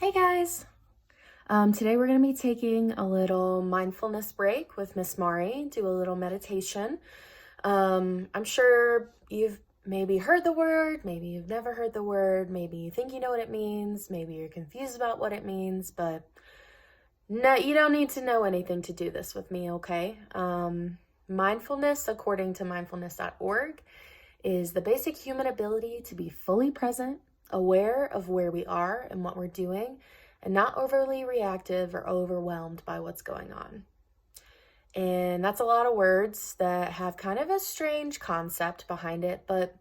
Hey guys! Today we're going to be taking a little mindfulness break with Miss Maury, do a little meditation. I'm sure you've maybe heard the word, maybe you've never heard the word, maybe you think you know what it means, maybe you're confused about what it means, but no, you don't need to know anything to do this with me, okay? Mindfulness, according to mindfulness.org, is the basic human ability to be fully present, aware of where we are and what we're doing, and not overly reactive or overwhelmed by what's going on. And that's a lot of words that have kind of a strange concept behind it, but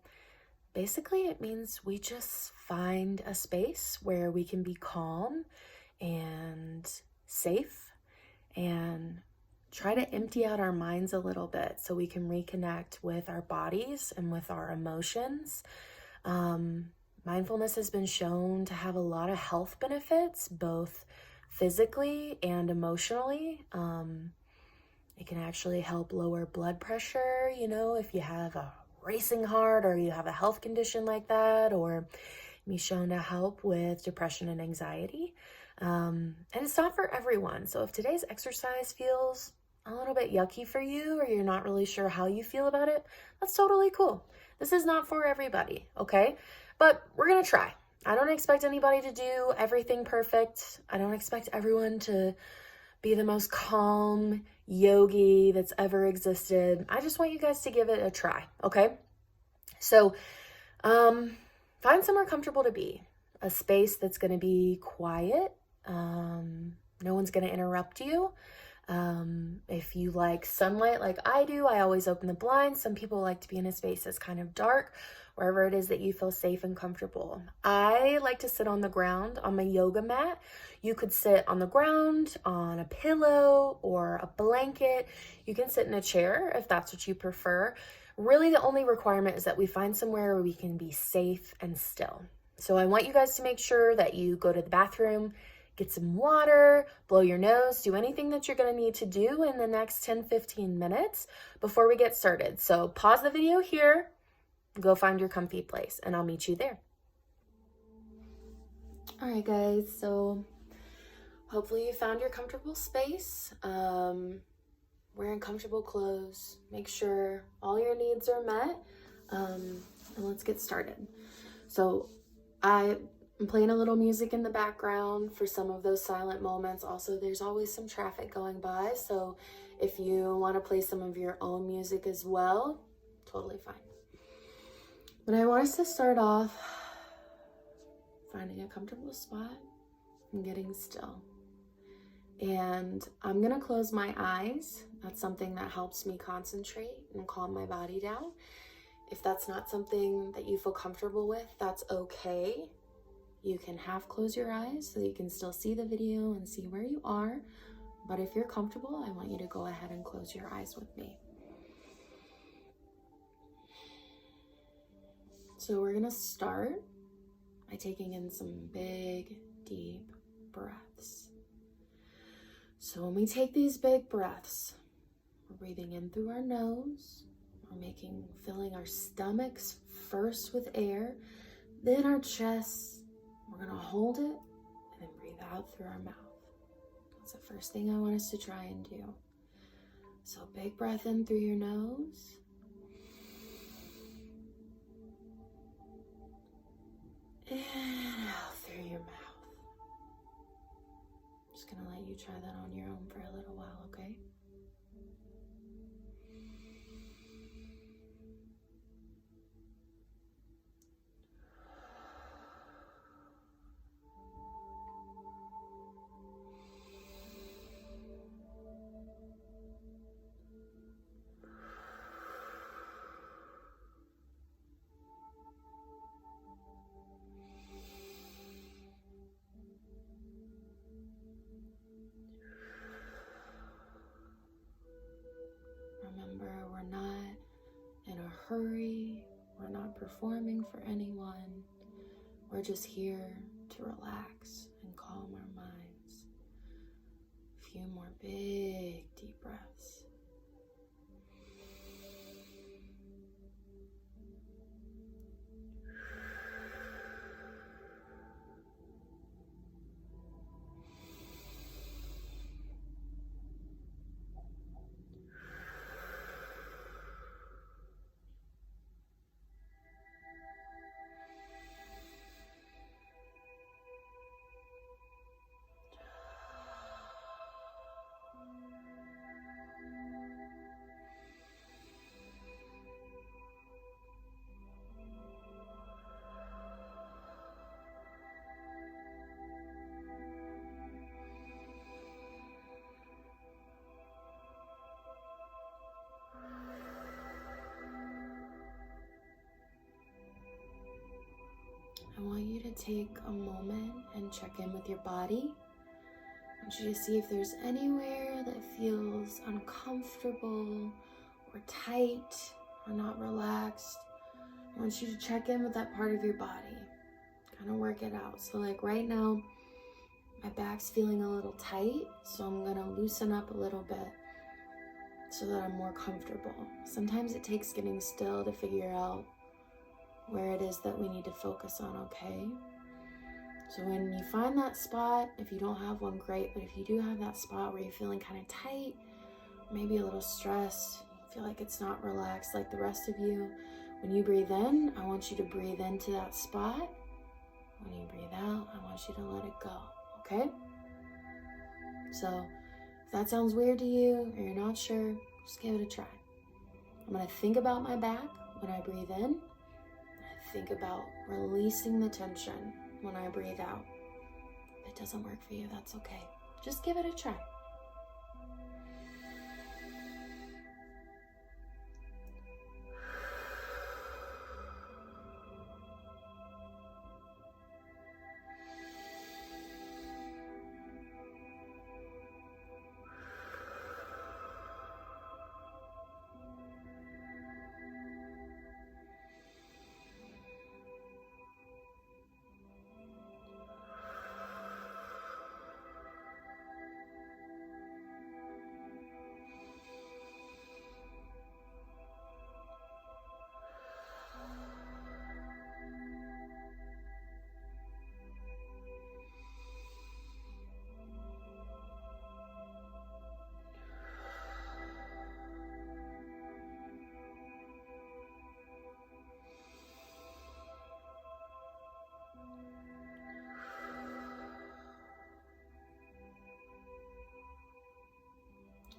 basically it means we just find a space where we can be calm and safe and try to empty out our minds a little bit so we can reconnect with our bodies and with our emotions. Mindfulness has been shown to have a lot of health benefits, both physically and emotionally. It can actually help lower blood pressure, if you have a racing heart or you have a health condition like that, or be shown to help with depression and anxiety. And it's not for everyone. So if today's exercise feels a little bit yucky for you or you're not really sure how you feel about it, that's totally cool. This is not for everybody, okay? But we're going to try. I don't expect anybody to do everything perfect. I don't expect everyone to be the most calm yogi that's ever existed. I just want you guys to give it a try, okay? So, find somewhere comfortable to be, a space that's going to be quiet. No one's going to interrupt you. If you like sunlight like I do, I always open the blinds. Some people like to be in a space that's kind of dark, wherever it is that you feel safe and comfortable. I like to sit on the ground on my yoga mat. You could sit on the ground, on a pillow or a blanket. You can sit in a chair if that's what you prefer. Really, the only requirement is that we find somewhere where we can be safe and still. So I want you guys to make sure that you go to the bathroom, get some water, blow your nose, do anything that you're going to need to do in the next 10-15 minutes before we get started. So pause the video here, go find your comfy place, and I'll meet you there. All right, guys, so hopefully you found your comfortable space. Wearing comfortable clothes, make sure all your needs are met, and let's get started. So I'm playing a little music in the background for some of those silent moments. Also, there's always some traffic going by, so if you want to play some of your own music as well, totally fine. But I want us to start off finding a comfortable spot and getting still. And I'm going to close my eyes. That's something that helps me concentrate and calm my body down. If that's not something that you feel comfortable with, that's okay. You can half close your eyes so that you can still see the video and see where you are. But if you're comfortable, I want you to go ahead and close your eyes with me. So we're going to start by taking in some big, deep breaths. So when we take these big breaths, we're breathing in through our nose. We're filling our stomachs first with air, then our chest. We're going to hold it and then breathe out through our mouth. That's the first thing I want us to try and do. So big breath in through your nose. And out through your mouth. Just going to let you try that on your own for a little while, okay? Remember, we're not in a hurry. We're not performing for anyone. We're just here to relax and calm our minds. A few more big, deep breaths. take a moment and check in with your body. I want you to see if there's anywhere that feels uncomfortable or tight or not relaxed. I want you to check in with that part of your body. Kind of work it out. So like right now, my back's feeling a little tight, so I'm gonna loosen up a little bit so that I'm more comfortable. Sometimes it takes getting still to figure out where it is that we need to focus on, okay? So when you find that spot, if you don't have one, great, but if you do have that spot where you're feeling kind of tight, maybe a little stressed, feel like it's not relaxed like the rest of you, when you breathe in, I want you to breathe into that spot. When you breathe out, I want you to let it go, okay? So if that sounds weird to you or you're not sure, just give it a try. I'm gonna think about my back when I breathe in. I think about releasing the tension when I breathe out. If it doesn't work for you, that's okay. Just give it a try.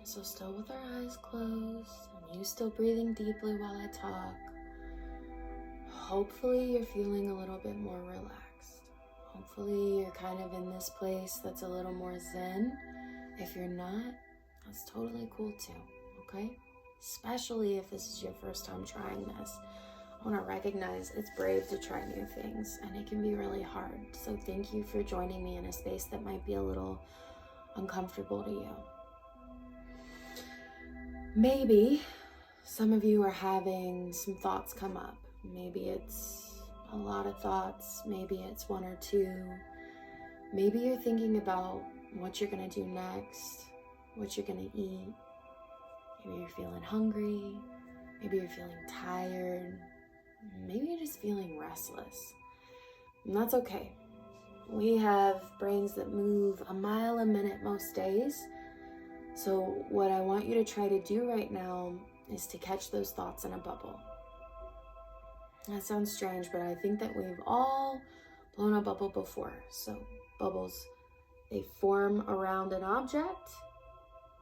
So still with our eyes closed, and you still breathing deeply while I talk. Hopefully you're feeling a little bit more relaxed. Hopefully you're kind of in this place that's a little more zen. If you're not, that's totally cool too, okay? Especially if this is your first time trying this. I want to recognize it's brave to try new things, and it can be really hard. So thank you for joining me in a space that might be a little uncomfortable to you. Maybe some of you are having some thoughts come up. Maybe it's a lot of thoughts. Maybe it's one or two. Maybe you're thinking about what you're gonna do next, what you're gonna eat. Maybe you're feeling hungry. Maybe you're feeling tired. Maybe you're just feeling restless. And that's okay. We have brains that move a mile a minute most days. So what I want you to try to do right now is to catch those thoughts in a bubble. That sounds strange, but I think that we've all blown a bubble before. So bubbles, they form around an object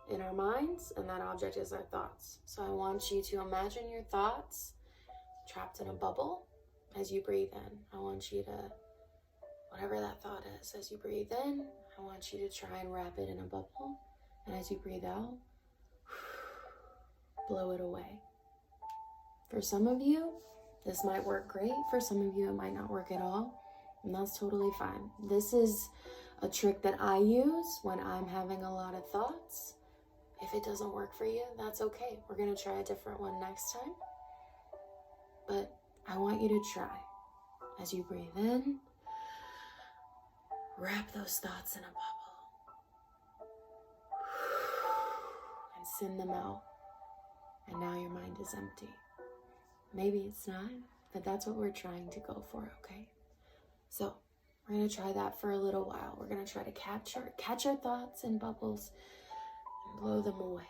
in our minds, and that object is our thoughts. So I want you to imagine your thoughts trapped in a bubble as you breathe in. I want you to, whatever that thought is, as you breathe in, I want you to try and wrap it in a bubble. And as you breathe out, blow it away. For some of you, this might work great. For some of you, it might not work at all. And that's totally fine. This is a trick that I use when I'm having a lot of thoughts. If it doesn't work for you, that's okay. We're going to try a different one next time. But I want you to try. As you breathe in, wrap those thoughts in a bubble. And send them out. And now your mind is empty. Maybe it's not, but that's what we're trying to go for, okay? So we're going to try that for a little while. We're going to try to catch our thoughts in bubbles and blow them away.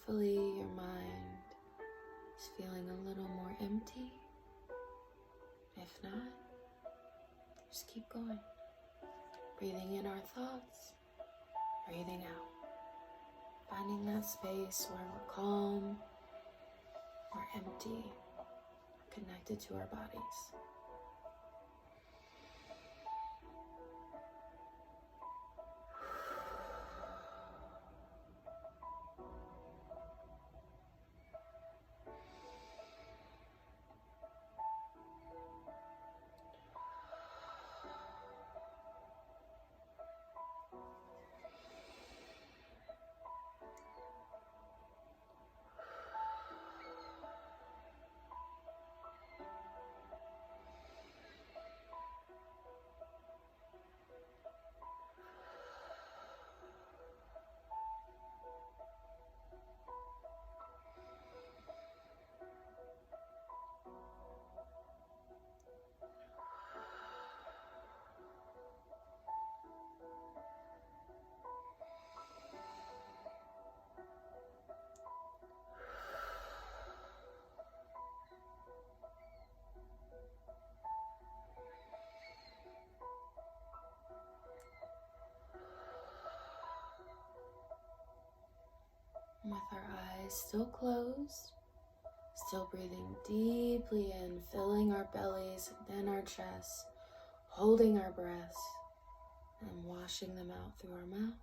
hopefully your mind is feeling a little more empty. If not, just keep going. Breathing in our thoughts, breathing out. Finding that space where we're calm, we're empty, connected to our bodies. With our eyes still closed, still breathing deeply in, filling our bellies and then our chests, holding our breaths and washing them out through our mouth.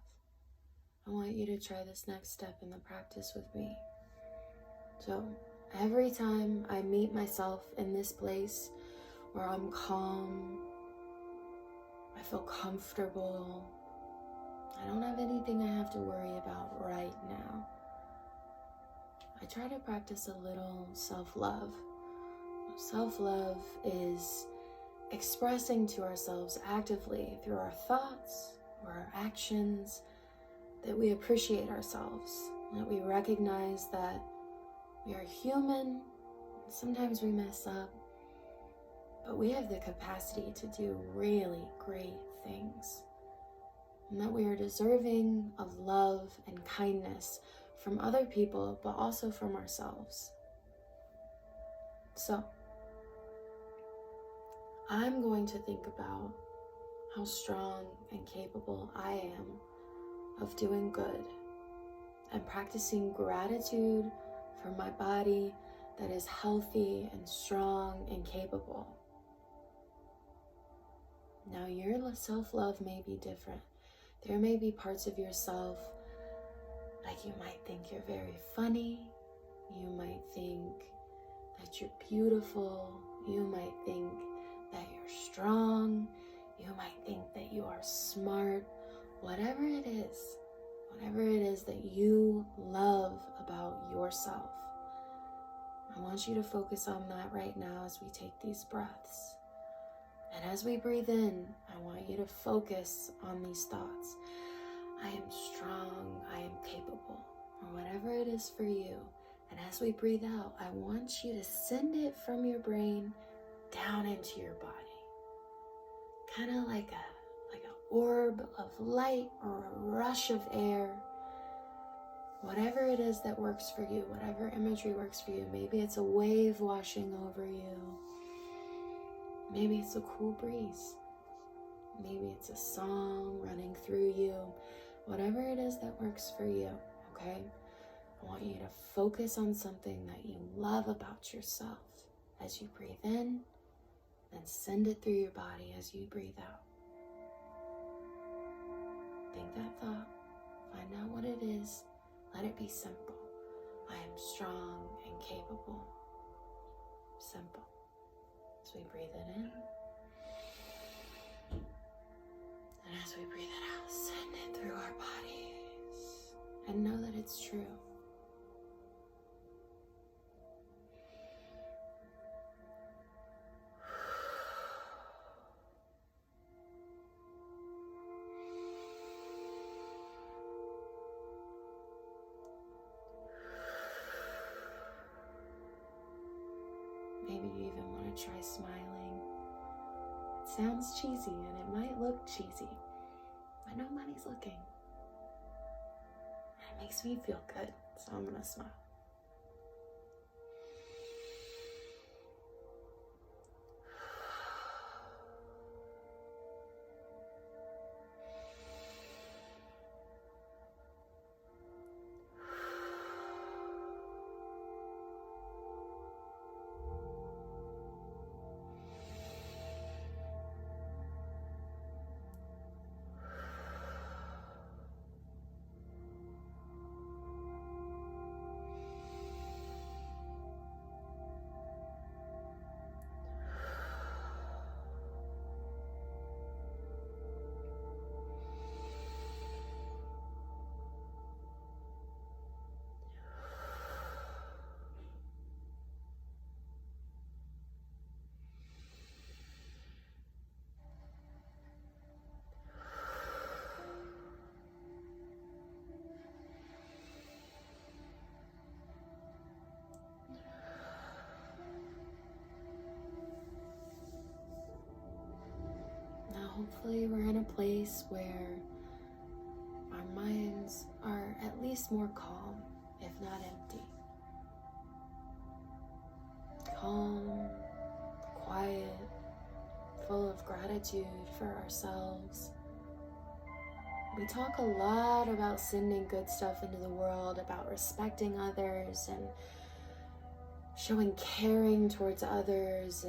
I want you to try this next step in the practice with me. So every time I meet myself in this place where I'm calm, I feel comfortable, I don't have anything I have to worry about right now, I try to practice a little self-love. Self-love is expressing to ourselves actively through our thoughts or our actions that we appreciate ourselves, that we recognize that we are human, sometimes we mess up, but we have the capacity to do really great things, and that we are deserving of love and kindness from other people, but also from ourselves. So, I'm going to think about how strong and capable I am of doing good and practicing gratitude for my body that is healthy and strong and capable. Now, your self-love may be different. There may be parts of yourself, like you might think you're very funny, you might think that you're beautiful, you might think that you're strong, you might think that you are smart, whatever it is that you love about yourself. I want you to focus on that right now as we take these breaths. And as we breathe in, I want you to focus on these thoughts. I am strong, I am capable, or whatever it is for you. And as we breathe out, I want you to send it from your brain down into your body. Kind of like an orb of light or a rush of air. Whatever it is that works for you, whatever imagery works for you. Maybe it's a wave washing over you. Maybe it's a cool breeze. Maybe it's a song running through you. Whatever it is that works for you, okay? I want you to focus on something that you love about yourself as you breathe in, then send it through your body as you breathe out. Think that thought, find out what it is, let it be simple. I am strong and capable. Simple. As we breathe it in, and as we breathe it out, send it through our bodies, and know that it's true. Maybe you even want to try smiling. It sounds cheesy and it might look cheesy, but nobody's looking. And it makes me feel good, So I'm gonna smile. Now hopefully we're in a place where our minds are at least more calm, if not empty. Calm, quiet, full of gratitude for ourselves. We talk a lot about sending good stuff into the world, about respecting others and showing caring towards others,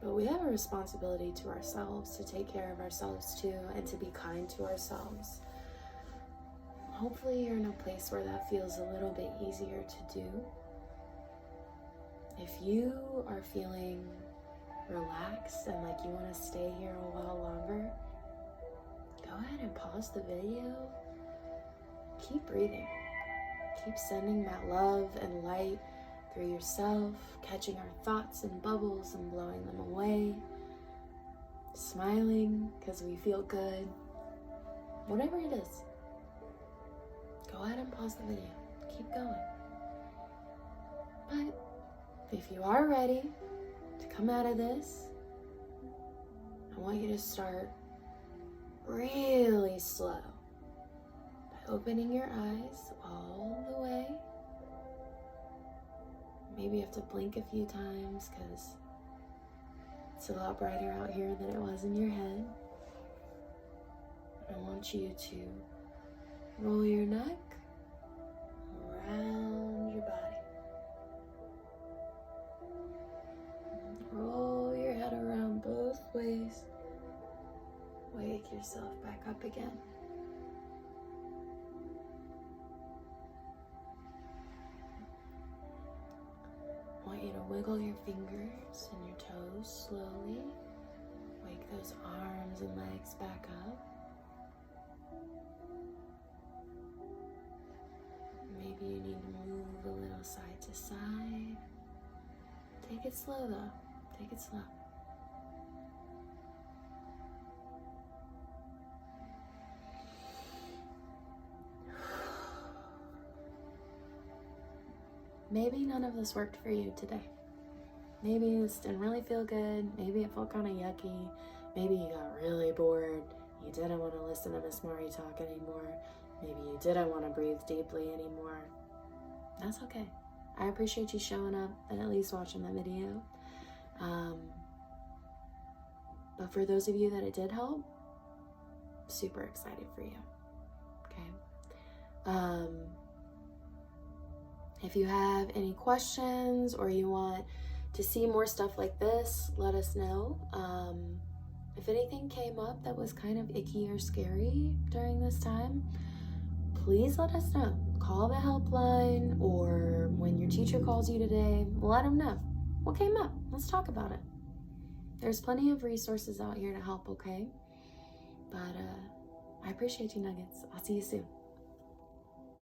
but we have a responsibility to ourselves to take care of ourselves too and to be kind to ourselves. Hopefully you're in a place where that feels a little bit easier to do. If you are feeling relaxed and like you want to stay here a while longer, go ahead and pause the video. Keep breathing. Keep sending that love and light through yourself, catching our thoughts in bubbles and blowing them away. Smiling because we feel good. Whatever it is, go ahead and pause the video. Keep going. But if you are ready to come out of this, I want you to start really slow by opening your eyes all the way. Maybe you have to blink a few times because it's a lot brighter out here than it was in your head. I want you to roll your neck around your body. Roll your head around both ways. Wake yourself back up again. I want you to wiggle your fingers and your toes slowly. Wake those arms and legs back up. Maybe you need to move a little side to side. Take it slow though. Take it slow. Maybe none of this worked for you today. Maybe this didn't really feel good. Maybe it felt kind of yucky. Maybe you got really bored. You didn't want to listen to Miss Maury talk anymore. Maybe you didn't want to breathe deeply anymore. That's okay. I appreciate you showing up and at least watching the video. But for those of you that it did help, super excited for you. Okay. If you have any questions or you want to see more stuff like this, let us know. If anything came up that was kind of icky or scary during this time, please let us know. Call the helpline, or when your teacher calls you today, let them know. What came up? Let's talk about it. There's plenty of resources out here to help, okay? But I appreciate you, Nuggets. I'll see you soon.